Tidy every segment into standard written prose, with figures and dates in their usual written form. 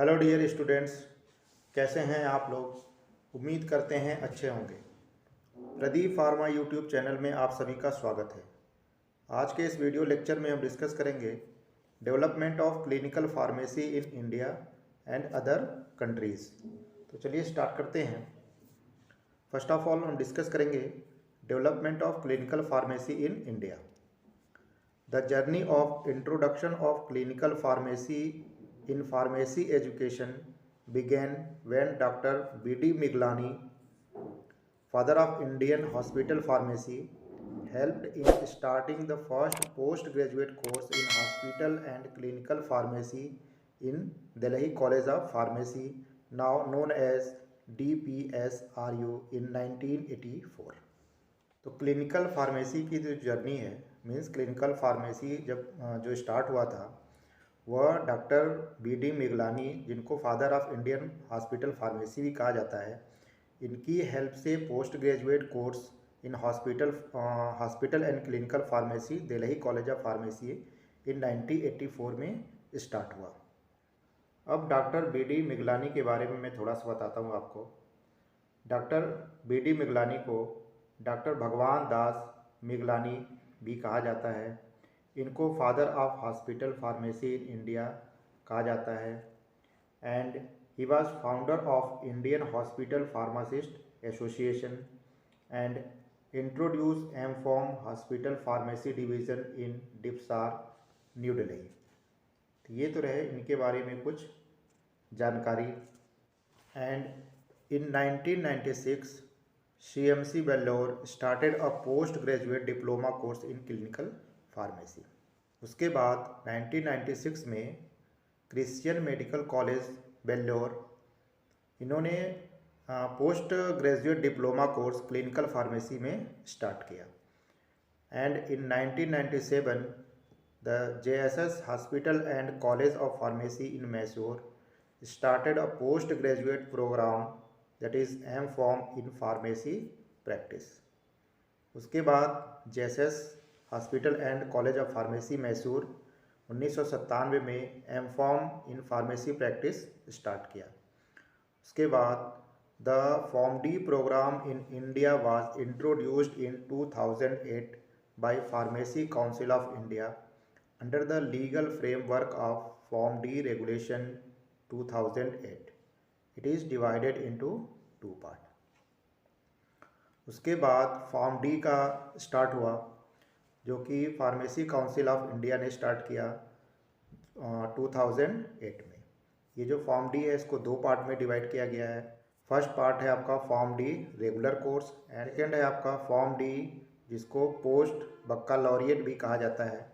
Hello dear students, कैसे हैं आप लोग। उम्मीद करते हैं अच्छे होंगे। प्रदीप फार्मा यूट्यूब चैनल में आप सभी का स्वागत है। आज के इस वीडियो लेक्चर में हम डिस्कस करेंगे development of clinical pharmacy in India and other countries. तो चलिए स्टार्ट करते हैं। फर्स्ट ऑफ ऑल हम डिस्कस करेंगे development of clinical pharmacy in India. The journey of introduction of clinical pharmacy in pharmacy education began when Dr. B.D. Miglani, father of Indian hospital pharmacy, helped in starting the first postgraduate course in hospital and clinical pharmacy in Delhi College of Pharmacy, now known as DPSRU, in 1984। तो clinical pharmacy की जो journey है, means clinical pharmacy जब जो start हुआ था, वह doctor B.D. Miglani, जिनको father of Indian hospital pharmacy भी कहा जाता है, इनकी हेल्प से post graduate course in hospital and clinical pharmacy Delhi college of pharmacy इन 1984 में स्टार्ट हुआ। अब डॉक्टर B.D. मिगलानी के बारे में मैं थोड़ा सा बताता हूँ आपको। Doctor B.D. मिगलानी को डॉक्टर भगवान दास मिगलानी भी कहा जाता है। इनको father of hospital pharmacy in India कहा जाता है। And he was founder of Indian hospital pharmacist association and introduce M Pharm hospital pharmacy division in DIPSAR, New Delhi. तो ये तो रहे इनके बारे में कुछ जानकारी। And in 1996 CMC Vellore started a post graduate diploma course in clinical pharmacy. उसके बाद 1996 में क्रिश्चियन मेडिकल कॉलेज बेल्लोर, इन्होंने post graduate diploma course clinical pharmacy में स्टार्ट किया। And in 1997 the JSS hospital and college of pharmacy in Mysore started a post graduate program that is M.Pharm in pharmacy practice. उसके बाद JSS hospital and college of pharmacy Mysore 1997 में M.Pharm in pharmacy practice start किया। उसके बाद the PharmD program in India was introduced in 2008 by pharmacy council of India under the legal framework of PharmD regulation 2008। It is divided into 2 part. उसके बाद PharmD का start हुआ, जो कि pharmacy council of India ने start किया 2008 में। ये जो PharmD है, इसको 2 पार्ट में डिवाइड किया गया है। फर्स्ट पार्ट है आपका PharmD regular course, and second है आपका PharmD जिसको पोस्ट बक्कालॉरिएट भी कहा जाता है।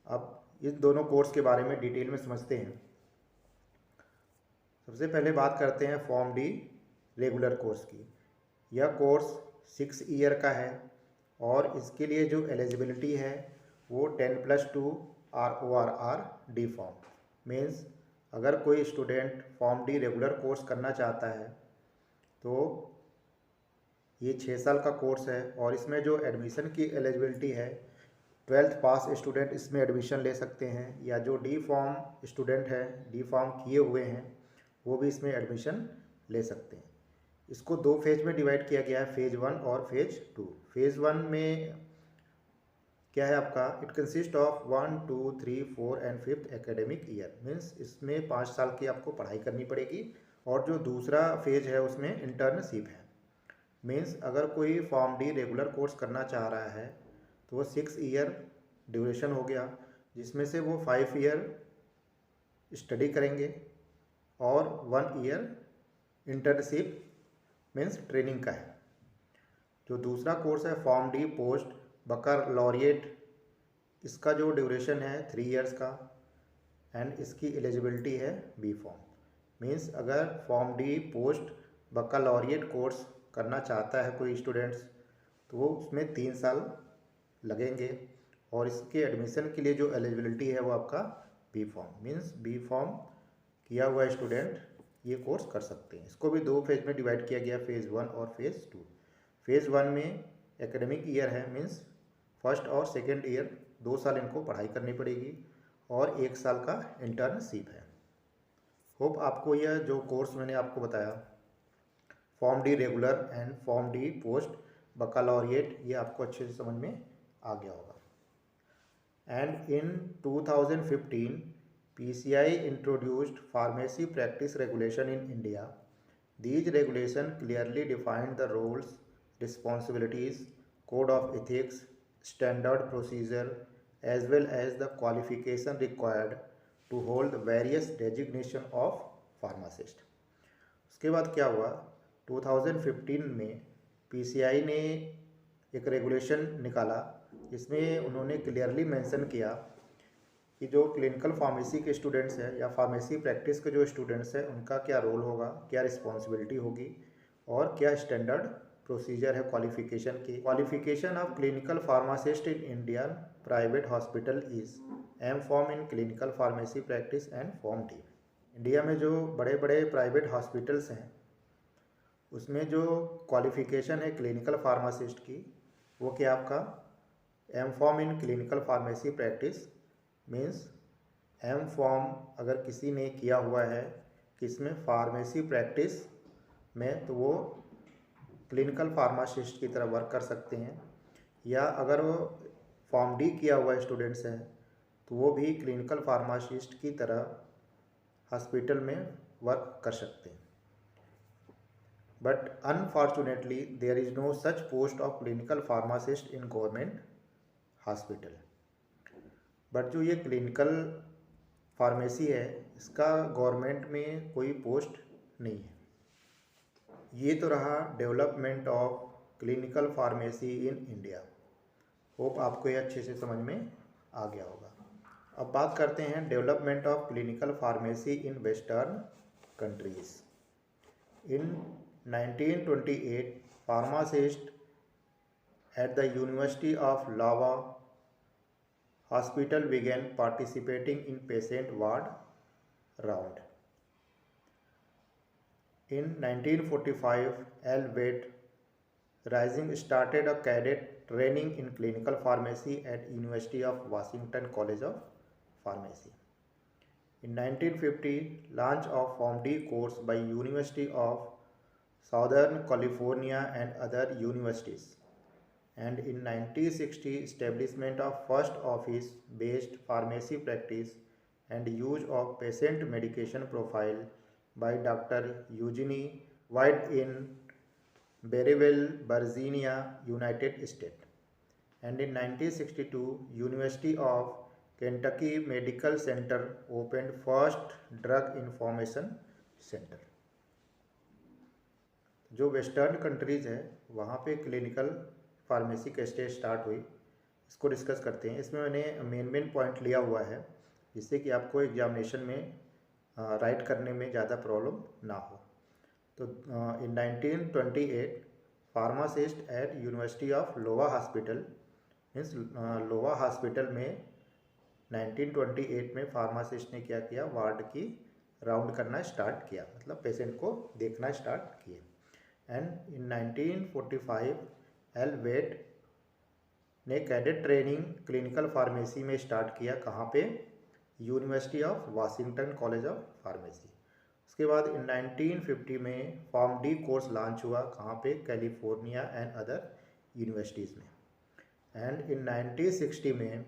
अब इस दोनों कोर्स के बारे में डिटेल में समझते हैं। सबसे पहले बात करते हैं PharmD रेगुलर कोर्स की। यह कोर्स 6 ईयर का है और इसके लिए जो एलिजिबिलिटी है वो 10+2 RORR D फॉर्म। मीन्स अगर कोई स्टूडेंट PharmD रेगुलर कोर्स करना चाहता है तो ये 6 साल का कोर्स है, और इसमें जो एडमिशन की एलिजिबिलिटी है 12th पास स्टूडेंट इसमें एडमिशन ले सकते हैं, या जो D फॉर्म स्टूडेंट है, D फॉर्म किए हुए हैं, वो भी इसमें एडमिशन ले सकते हैं। इसको 2 फेज में डिवाइड किया गया है, फेज़ 1 और फेज़ 2। फेज़ 1 में क्या है आपका, it consist of 1, 2, 3, 4 and 5th academic year. Means इसमें 5 साल की आपको पढ़ाई करनी पड़ेगी। और जो दूसरा फेज है उसमें इंटर्नशिप है। मीन्स अगर कोई PharmD रेगुलर कोर्स करना चाह रहा है तो वो 6 ईयर ड्यूरेशन हो गया, जिसमें से वो 5 ईयर स्टडी करेंगे और 1 ईयर इंटर्नशिप मीन्स ट्रेनिंग का है। जो दूसरा कोर्स है PharmD पोस्ट बक्कालॉरिएट, इसका जो ड्यूरेशन है 3 ईयर्स का, एंड इसकी एलिजिबिलिटी है B फॉर्म। मीन्स अगर PharmD पोस्ट बक्कालॉरिएट कोर्स करना चाहता है कोई स्टूडेंट्स, तो वो उसमें 3 साल लगेंगे, और इसके एडमिशन के लिए जो एलिजिबिलिटी है वो आपका B form. Means B form किया हुआ स्टूडेंट ये कोर्स कर सकते हैं। इसको भी 2 फेज में डिवाइड किया गया, फेज़ 1 और फेज़ 2। फेज़ 1 में एकेडमिक ईयर है, मीन्स फर्स्ट और सेकेंड ईयर 2 साल इनको पढ़ाई करनी पड़ेगी, और 1 साल का इंटर्नशिप है। होप आपको यह जो कोर्स मैंने आपको बताया, pharm D regular and pharm D post baccalaureate, ये आपको अच्छे से समझ में आ गया होगा। And in 2015, PCI introduced pharmacy practice regulation in India. These regulations clearly defined the roles, responsibilities, code of ethics, standard procedure, as well as the qualification required to hold various designation of pharmacist. उसके बाद क्या हुआ, 2015 में PCI ने एक regulation निकाला जिसमें उन्होंने क्लियरली मेंशन किया कि जो क्लिनिकल फार्मेसी के स्टूडेंट्स हैं या फार्मेसी प्रैक्टिस के जो स्टूडेंट्स हैं उनका क्या रोल होगा, क्या रिस्पॉन्सिबिलिटी होगी और क्या स्टैंडर्ड प्रोसीजर है क्वालिफिकेशन की। Qualification of clinical pharmacist in Indian private hospital is M.Pharm in clinical pharmacy practice and pharm D. India में जो बड़े बड़े प्राइवेट हॉस्पिटल्स हैं उसमें जो क्वालिफिकेशन है क्लिनिकल फार्मासिस्ट की, वो क्या आपका M.Pharm इन clinical pharmacy practice means M.Pharm अगर किसी ने किया हुआ है किसमें, फार्मेसी प्रैक्टिस में, तो वो क्लिनिकल फार्मासिस्ट की तरह वर्क कर सकते हैं। या अगर वो फॉर्म डी किया हुआ स्टूडेंट्स हैं तो वो भी क्लिनिकल फार्मासिस्ट की तरह हॉस्पिटल में वर्क कर सकते हैं। But unfortunately there is no such post of clinical pharmacist in government hospital. But जो ये क्लिनिकल फार्मेसी है इसका गवर्नमेंट में कोई पोस्ट नहीं है। ये तो रहा development of clinical pharmacy in India. Hope आपको ये अच्छे से समझ में आ गया होगा। अब बात करते हैं development of clinical pharmacy in western countries. In 1928 pharmacist at the University of Iowa Hospital began participating in patient ward round. In 1945, L. Wade Rising started a cadet training in clinical pharmacy at University of Washington College of Pharmacy. In 1950, launch of Form D course by University of Southern California and other universities. And in 1960, establishment of first office-based pharmacy practice and use of patient medication profile by Dr. Eugene White in Berryville, Virginia, United States. And in 1962, University of Kentucky Medical Center opened first drug information center. जो western countries है वहाँ पे clinical pharmacy का stage start हुई, इसको discuss करते हैं। इसमें मैंने मेन पॉइंट लिया हुआ है जिससे कि आपको एग्जामिनेशन में राइट करने में ज़्यादा प्रॉब्लम ना हो। तो in 1928 pharmacist at university of Iowa hospital means Iowa hospital में 1928 में फार्मासिस्ट ने क्या किया, वार्ड की राउंड करना स्टार्ट किया, मतलब पेशेंट को देखना स्टार्ट किए। एंड इन 1945 एल वेट ने कैडेट ट्रेनिंग क्लिनिकल फार्मेसी में स्टार्ट किया। कहाँ पे, university of Washington college of pharmacy. उसके बाद इन 1950 में फॉर्म डी कोर्स लॉन्च हुआ। कहाँ पे, कैलिफोर्निया एंड अदर यूनिवर्सिटीज़ में। एंड इन 1960 में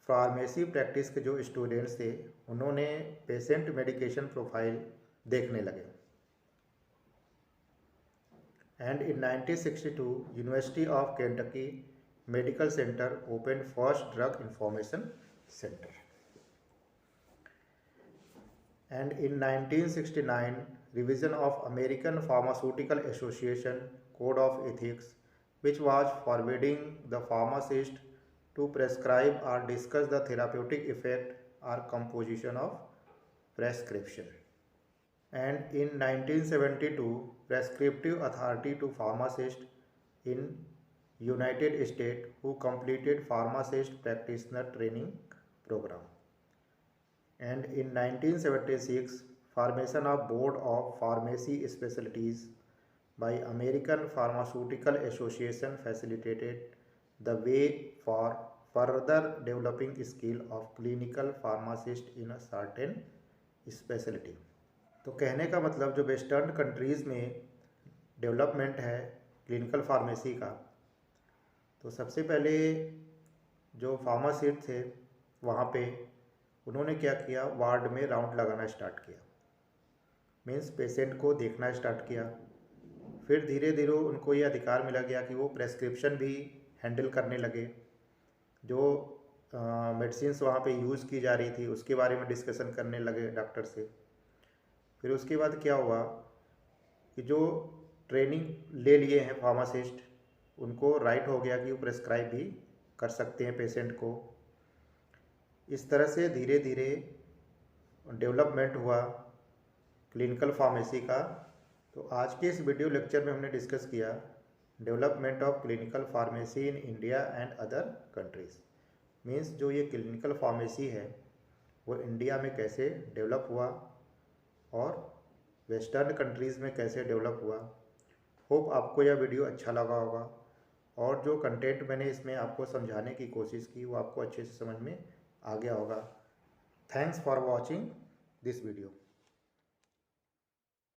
फार्मेसी प्रैक्टिस के जो स्टूडेंट्स थे उन्होंने पेशेंट मेडिकेशन प्रोफाइल देखने लगे। And in 1962, University of Kentucky Medical Center opened first drug information center. And in 1969, revision of American Pharmaceutical Association Code of Ethics, which was forbidding the pharmacist to prescribe or discuss the therapeutic effect or composition of prescription. And in 1972, prescriptive authority to pharmacists in United States who completed pharmacist practitioner training program. And in 1976, formation of Board of Pharmacy Specialties by American Pharmaceutical Association facilitated the way for further developing skill of clinical pharmacist in a certain speciality. तो कहने का मतलब जो western countries में development है clinical pharmacy का, तो सबसे पहले जो फार्मासिस्ट थे वहाँ पे उन्होंने क्या किया, वार्ड में राउंड लगाना स्टार्ट किया, मीन्स पेशेंट को देखना स्टार्ट किया। फिर धीरे धीरे उनको ये अधिकार मिला गया कि वो प्रेस्क्रिप्शन भी हैंडल करने लगे। जो मेडिसिन्स वहाँ पे यूज़ की जा रही थी उसके बारे में डिस्कशन करने लगे डॉक्टर से। फिर उसके बाद क्या हुआ कि जो ट्रेनिंग ले लिए हैं फार्मासिस्ट उनको राइट हो गया कि वो प्रेस्क्राइब भी कर सकते हैं पेशेंट को। इस तरह से धीरे धीरे डेवलपमेंट हुआ क्लिनिकल फार्मेसी का। तो आज के इस वीडियो लेक्चर में हमने डिस्कस किया development of clinical pharmacy in India and other countries. Means जो ये क्लिनिकल फार्मेसी है वो इंडिया में कैसे डेवलप हुआ और वेस्टर्न कंट्रीज़ में कैसे डेवलप हुआ। होप आपको यह वीडियो अच्छा लगा होगा और जो कंटेंट मैंने इसमें आपको समझाने की कोशिश की वो आपको अच्छे से समझ में आ गया होगा। Thanks for watching this video.